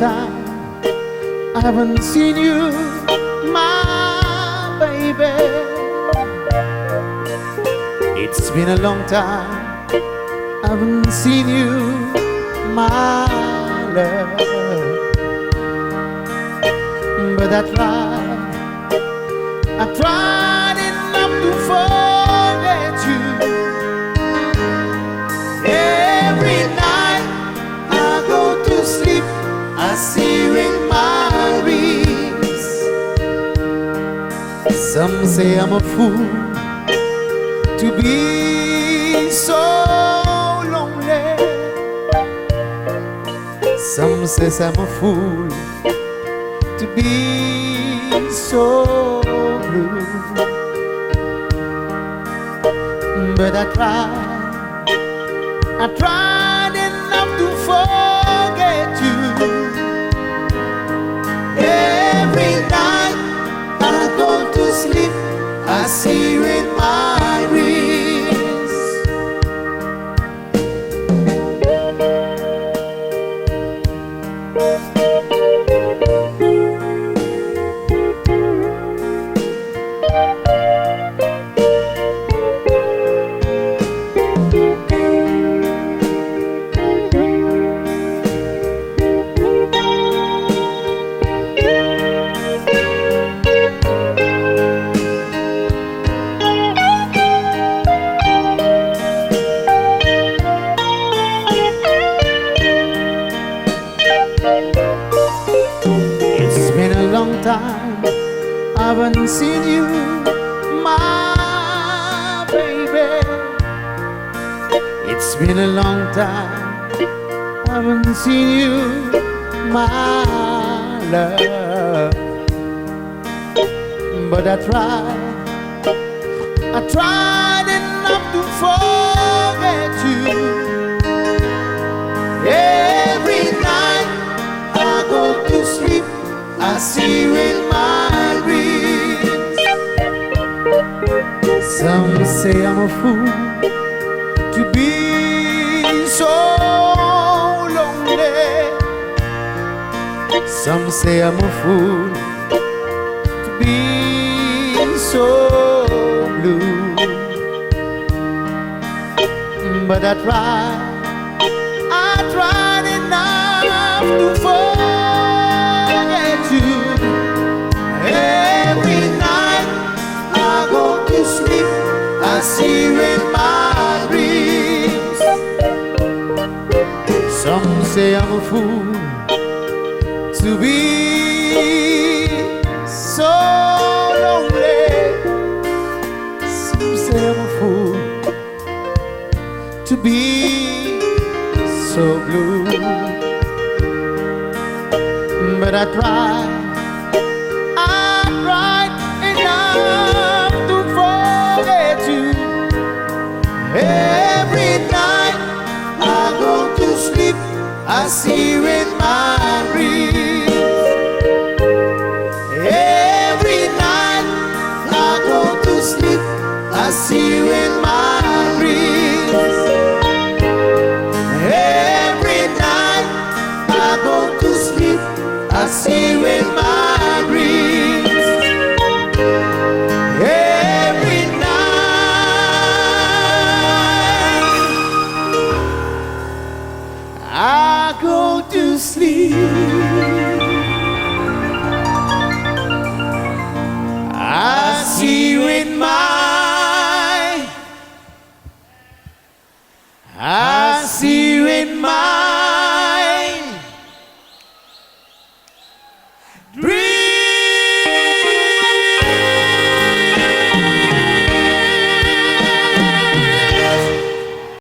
time I haven't seen you, my baby. It's been a long time I haven't seen you, my love. But I tried enough to forget you. Every night I go to sleep, I see you in my dreams. Some say I'm a fool to be so lonely. Some says I'm a fool to be so blue. But I tried enough to forget you. Every night I go to sleep, I see you in my dreams. Time I haven't seen you, my baby. It's been a long time I haven't seen you, my love. But I tried enough to forget you. Every night I go to sleep, I see you in my dreams. Some say I'm a fool to be so lonely. Some say I'm a fool to be so blue. But I tried enough to forget you. Every night I go to sleep, I see you in my dreams. Some say I'm a fool to be so lonely. Some say I'm a fool to be so blue. But I tried enough to forget you. Every night I go to sleep, I see you in my dreams. Every night I go to sleep, I see you in my dreams. Every night I go to sleep, I see you in my dreams. Every night I go to sleep, I see you in I see you in my dreams.